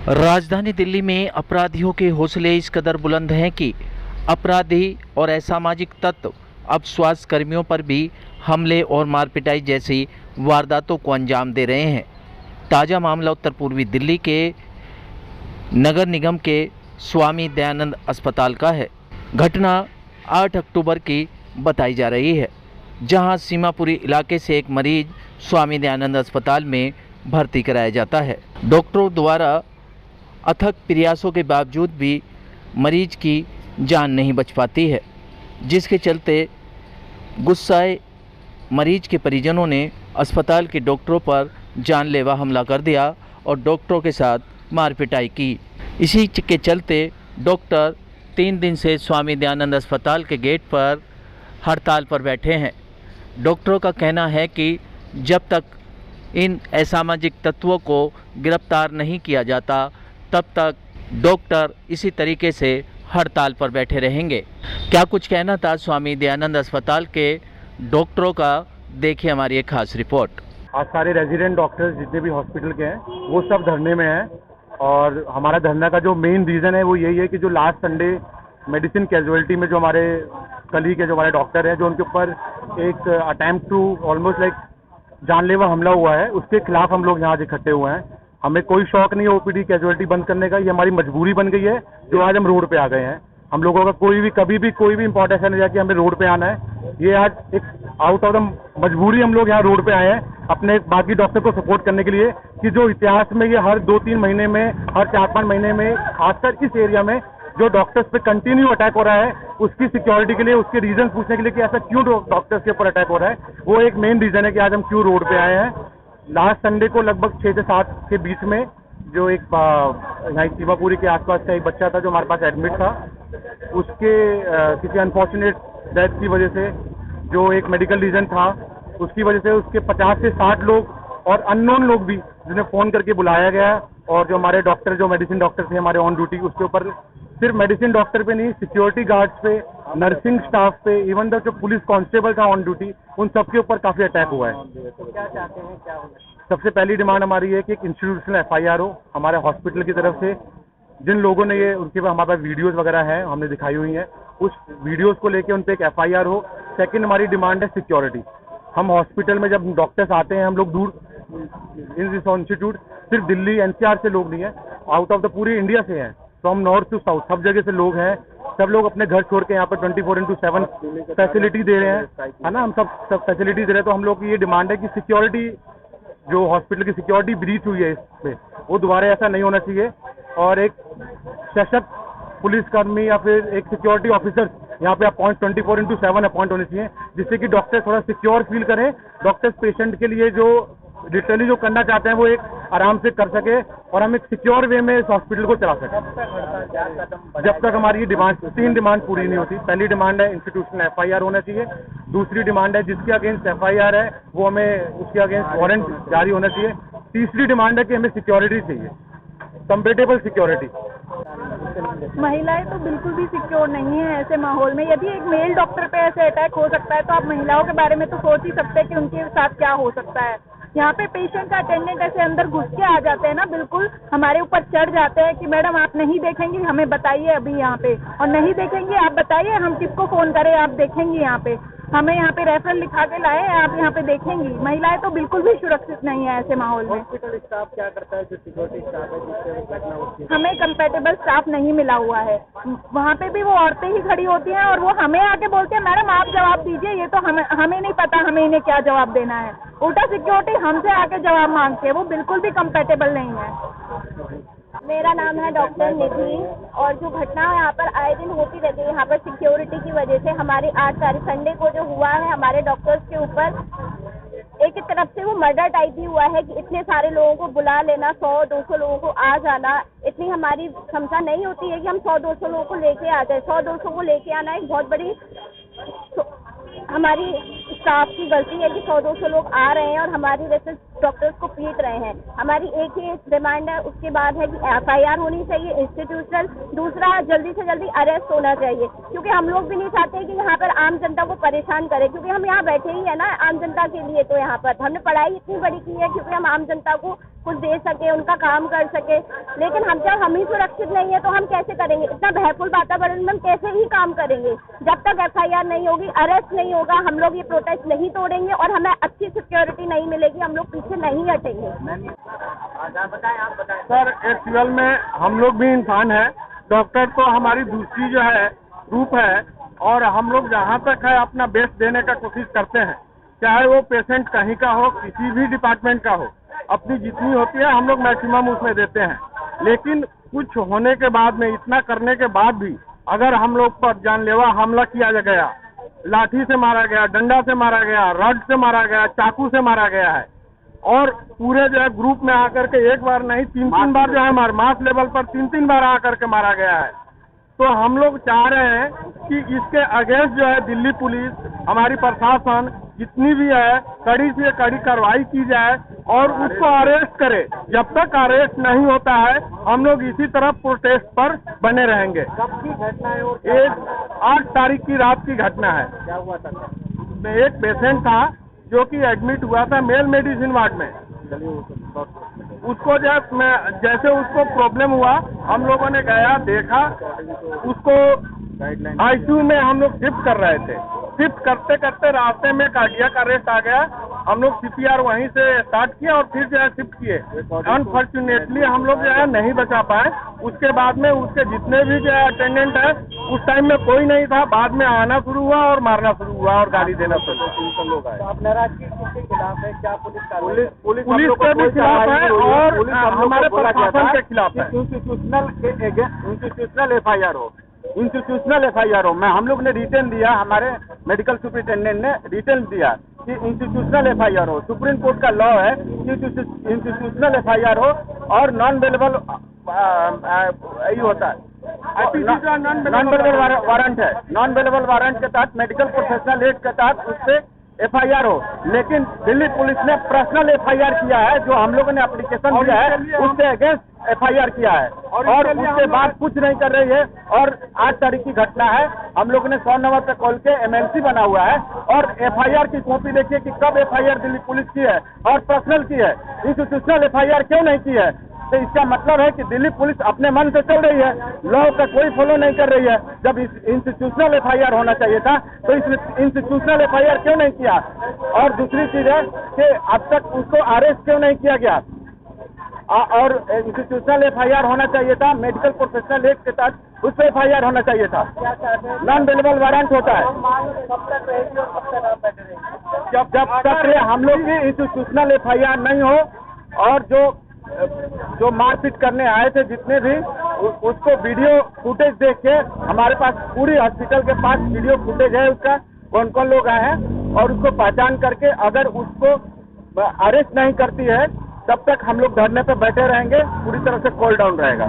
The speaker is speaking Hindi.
राजधानी दिल्ली में अपराधियों के हौसले इस कदर बुलंद हैं कि अपराधी और असामाजिक तत्व अब स्वास्थ्य कर्मियों पर भी हमले और मारपिटाई जैसी वारदातों को अंजाम दे रहे हैं। ताज़ा मामला उत्तर पूर्वी दिल्ली के नगर निगम के स्वामी दयानंद अस्पताल का है। घटना 8 अक्टूबर की बताई जा रही है, जहां सीमापुरी इलाके से एक मरीज स्वामी दयानंद अस्पताल में भर्ती कराया जाता है। डॉक्टरों द्वारा अथक प्रयासों के बावजूद भी मरीज की जान नहीं बच पाती है, जिसके चलते गुस्साए मरीज के परिजनों ने अस्पताल के डॉक्टरों पर जानलेवा हमला कर दिया और डॉक्टरों के साथ मारपिटाई की। इसी के चलते डॉक्टर 3 दिन से स्वामी दयानंद अस्पताल के गेट पर हड़ताल पर बैठे हैं। डॉक्टरों का कहना है कि जब तक इन असामाजिक तत्वों को गिरफ्तार नहीं किया जाता, तब तक डॉक्टर इसी तरीके से हड़ताल पर बैठे रहेंगे। क्या कुछ कहना था स्वामी दयानंद अस्पताल के डॉक्टरों का, देखिए हमारी एक खास रिपोर्ट। आज सारे रेजिडेंट डॉक्टर्स जितने भी हॉस्पिटल के हैं वो सब धरने में हैं, और हमारा धरना का जो मेन रीज़न है वो यही है कि जो लास्ट संडे मेडिसिन कैजुअलिटी में जो हमारे कलीग है, जो हमारे डॉक्टर हैं, जो उनके ऊपर एक अटेम्प्ट टू ऑलमोस्ट लाइक जानलेवा हमला हुआ है, उसके खिलाफ हम लोग यहाँ आज इकट्ठे हुए हैं। हमें कोई शौक नहीं है ओपीडी कैजुअलिटी बंद करने का, ये हमारी मजबूरी बन गई है जो आज हम रोड पे आ गए हैं। हम लोगों का कभी भी कोई भी इंपॉर्टेंस नहीं है कि हमें रोड पे आना है। ये आज एक आउट ऑफ द मजबूरी हम लोग यहाँ रोड पे आए हैं अपने बाकी डॉक्टर को सपोर्ट करने के लिए, कि जो इतिहास में ये हर 2-3 महीने में, हर 4-5 महीने में, खासकर इस एरिया में जो डॉक्टर्स पे कंटिन्यू अटैक हो रहा है, उसकी सिक्योरिटी के लिए, उसके रीजन पूछने के लिए कि ऐसा क्यों डॉक्टर्स के ऊपर अटैक हो रहा है, वो एक मेन रीजन है कि आज हम क्यों रोड पे आए हैं। लास्ट संडे को लगभग 6 से 7 के बीच में जो एक यहाँ सीमापुरी के आसपास का एक बच्चा था जो हमारे पास एडमिट था, उसके किसी अनफॉर्चुनेट डेथ की वजह से, जो एक मेडिकल रीजन था, उसकी वजह से उसके 50 से 60 लोग और अननोन लोग भी जिन्हें फ़ोन करके बुलाया गया, और जो हमारे डॉक्टर, जो मेडिसिन डॉक्टर थे हमारे ऑन ड्यूटी, उसके ऊपर सिर्फ मेडिसिन डॉक्टर पे नहीं, सिक्योरिटी गार्ड्स पे, नर्सिंग स्टाफ पे, इवन द जो पुलिस कांस्टेबल था ऑन ड्यूटी, उन सबके ऊपर काफ़ी अटैक हुआ है। तो क्या चाहते हैं, क्या होगा? सबसे पहली डिमांड हमारी है कि एक इंस्टीट्यूशनल एफआईआर हो हमारे हॉस्पिटल की तरफ से। जिन लोगों ने ये, उनके पास हमारे पास वीडियोज़ वगैरह हैं, हमने दिखाई हुई हैं, उस वीडियोज़ को लेके उन पर एक एफआईआर हो। सेकेंड हमारी डिमांड है सिक्योरिटी। हम हॉस्पिटल में जब डॉक्टर्स आते हैं, हम लोग दूर इन दिस इंस्टीट्यूट सिर्फ दिल्ली एनसीआर से लोग नहीं है, आउट ऑफ द पूरी इंडिया से हैं, फ्रॉम नॉर्थ टू साउथ, सब जगह से लोग हैं। सब लोग अपने घर छोड़ के यहाँ पर 24/7 फैसिलिटी दे रहे हैं, है ना, हम सब फैसिलिटी दे रहे हैं। तो हम लोग की ये डिमांड है कि सिक्योरिटी, जो हॉस्पिटल की सिक्योरिटी ब्रीच हुई है इसमें, वो दोबारा ऐसा नहीं होना चाहिए, और एक सशक्त पुलिसकर्मी या फिर एक सिक्योरिटी ऑफिसर यहाँ पे अपॉइंट 24/7 अपॉइंट होने चाहिए, जिससे कि डॉक्टर थोड़ा सिक्योर फील करें। डॉक्टर्स पेशेंट के लिए जो लिटरली जो करना चाहते हैं वो एक आराम से कर सके, और हम एक सिक्योर वे में इस हॉस्पिटल को चला सकें। जब तक हमारी ये डिमांड, 3 डिमांड पूरी नहीं होती। पहली डिमांड है इंस्टीट्यूशनल एफआईआर होना चाहिए। दूसरी डिमांड है जिसके अगेंस्ट एफआईआर है वो हमें उसके अगेंस्ट वारंट जारी होना चाहिए। तीसरी डिमांड है कि हमें सिक्योरिटी चाहिए, कंपेटेबल सिक्योरिटी। महिलाएं तो बिल्कुल भी सिक्योर नहीं है ऐसे माहौल में। यदि एक मेल डॉक्टर पे ऐसे अटैक हो सकता है, तो आप महिलाओं के बारे में तो सोच ही सकते हैं कि उनके साथ क्या हो सकता है। यहाँ पे पेशेंट का अटेंडेंट ऐसे अंदर घुस के आ जाते हैं ना, बिल्कुल हमारे ऊपर चढ़ जाते हैं कि मैडम आप नहीं देखेंगे, हमें बताइए अभी यहाँ पे, और नहीं देखेंगे आप बताइए, हम किसको फोन करें, आप देखेंगे यहाँ पे, हमें यहाँ पे रेफरल लिखा के लाए, आप यहाँ पे देखेंगी। महिलाएं तो बिल्कुल भी सुरक्षित नहीं है ऐसे माहौल में। हॉस्पिटल स्टाफ क्या करता है, जो सिक्योरिटी स्टाफ है जिससे वो घटना होती है? हमें कंपेटेबल स्टाफ नहीं मिला हुआ है। वहाँ पे भी वो औरतें ही खड़ी होती हैं और वो हमें आके बोलते हैं मैडम आप जवाब दीजिए, ये तो हमें नहीं पता हमें इन्हें क्या जवाब देना है। उल्टा सिक्योरिटी हमसे आके जवाब मांगते हैं, वो बिल्कुल भी कंपेटेबल नहीं है। मेरा नाम है डॉक्टर निधि, और जो घटना यहाँ पर आए दिन होती रहती है, यहाँ पर सिक्योरिटी की वजह से हमारी 8 तारीख संडे को जो हुआ है, हमारे डॉक्टर्स के ऊपर एक तरफ से वो मर्डर टाइप ही हुआ है कि इतने सारे लोगों को बुला लेना, 100-200 लोगों को आ जाना, इतनी हमारी क्षमता नहीं होती है कि हम 100-200 लोगों को लेके आ जाए। 100-200 को लेके आना एक बहुत बड़ी हमारी स्टाफ की गलती है कि 100-200 लोग आ रहे हैं और हमारी वैसे डॉक्टर्स को पीट रहे हैं। हमारी एक ही डिमांड है, उसके बाद है कि एफआईआर होनी चाहिए इंस्टीट्यूशनल। दूसरा, जल्दी से जल्दी अरेस्ट होना चाहिए, क्योंकि हम लोग भी नहीं चाहते कि यहाँ पर आम जनता को परेशान करें, क्योंकि हम यहाँ बैठे ही है ना आम जनता के लिए। तो यहाँ पर हमने पढ़ाई इतनी बड़ी की है क्योंकि हम आम जनता को कुछ दे सके, उनका काम कर सके। लेकिन हम ही सुरक्षित नहीं है तो हम कैसे करेंगे? इतना भयपूर्ण वातावरण में हम कैसे ही काम करेंगे? जब तक FIR नहीं होगी, अरेस्ट नहीं होगा, हम लोग ये प्रोटेस्ट नहीं तोड़ेंगे और हमें अच्छी सिक्योरिटी नहीं मिलेगी, हम लोग पीछे नहीं हटेंगे। सर, एक्चुअल में हम लोग भी इंसान हैं, डॉक्टर तो हमारी दूसरी जो है रूप है, और हम लोग जहाँ तक है अपना बेस्ट देने का कोशिश करते हैं, चाहे वो पेशेंट कहीं का हो, किसी भी डिपार्टमेंट का हो, अपनी जितनी होती है हम लोग मैक्सिमम उसमें देते हैं। लेकिन कुछ होने के बाद में, इतना करने के बाद भी अगर हम लोग पर जानलेवा हमला किया गया, लाठी से मारा गया, डंडा से मारा गया, रड से मारा गया, चाकू से मारा गया है, और पूरे जो है ग्रुप में आकर के एक बार नहीं 3 बार जो है मास लेवल पर 3 बार आकर के मारा गया है, तो हम लोग चाह रहे हैं कि इसके अगेंस्ट जो है दिल्ली पुलिस, हमारी प्रशासन जितनी भी है, कड़ी से कड़ी कार्रवाई की जाए और उसको अरेस्ट करे। जब तक अरेस्ट नहीं होता है हम लोग इसी तरह प्रोटेस्ट पर बने रहेंगे। कब की घटना है? एक 8 तारीख की रात की घटना है। क्या हुआ था? एक पेशेंट था जो कि एडमिट हुआ था मेल मेडिसिन वार्ड में। उसको जैसे उसको प्रॉब्लम हुआ, हम लोगों ने गया, देखा, उसको ICU में हम लोग शिफ्ट कर रहे थे। शिफ्ट करते करते रास्ते में कार्डियक अरेस्ट आ गया। हम लोग CPR वहीं से स्टार्ट किया और फिर जो है शिफ्ट किए। अनफॉर्चुनेटली हम लोग जो है नहीं बचा पाए। उसके बाद में उसके जितने भी जो है अटेंडेंट है, उस टाइम में कोई नहीं था। बाद में आना शुरू हुआ और मारना शुरू हुआ और गाली देना शुरू हुआ। लोग आए। आप नाराजगी किसके खिलाफ है? क्या पुलिस के भी खिलाफ है और हमारे प्रशासन के खिलाफ है। इंस्टीट्यूशनल FIR हो, इंस्टीट्यूशनल FIR हो। हम लोग ने रिटर्न दिया, हमारे मेडिकल सुपरिटेंडेंट ने रिटर्न दिया कि इंस्टीट्यूशनल FIR हो। सुप्रीम कोर्ट का लॉ है कि इंस्टीट्यूशनल FIR हो और नॉन अवेलेबल यही होता है, नॉन अवेलेबल वारंट है। नॉन अवेलेबल वारंट के तहत मेडिकल प्रोफेशनल एक्ट के तहत उससे FIR हो। लेकिन दिल्ली पुलिस ने पर्सनल FIR किया है, जो हम लोगों ने एप्लीकेशन दिया है उससे अगेंस्ट FIR किया है और उसके बाद कुछ नहीं कर रही है। और 8 तारीख की घटना है, हम लोगों ने 100 नंबर पे कॉल के MNC बना हुआ है और FIR की कॉपी देखिए कि कब FIR दिल्ली पुलिस की है और पर्सनल की है, इंस्टीट्यूशनल FIR क्यों नहीं की है। तो इसका मतलब है कि दिल्ली पुलिस अपने मन से चल रही है, लॉ का कोई फॉलो नहीं कर रही है। जब इंस्टीट्यूशनल FIR होना चाहिए था तो इंस्टीट्यूशनल FIR क्यों नहीं किया। और दूसरी चीज है कि अब तक उसको अरेस्ट क्यों नहीं किया गया। और इंस्टीट्यूशनल FIR होना चाहिए था, मेडिकल प्रोफेशनल एक्ट के तहत उस पर FIR होना चाहिए था। नॉन अवेलेबल वारंट होता है। जब तक हम लोग की इंस्टीट्यूशनल FIR नहीं हो और जो मारपीट करने आए थे जितने भी, उसको वीडियो फुटेज देख के, हमारे पास पूरी हॉस्पिटल के पास वीडियो फुटेज है उसका, कौन कौन लोग आए हैं, और उसको पहचान करके अगर उसको अरेस्ट नहीं करती है तब तक हम लोग धरने पे बैठे रहेंगे, पूरी तरह से कॉल डाउन रहेगा।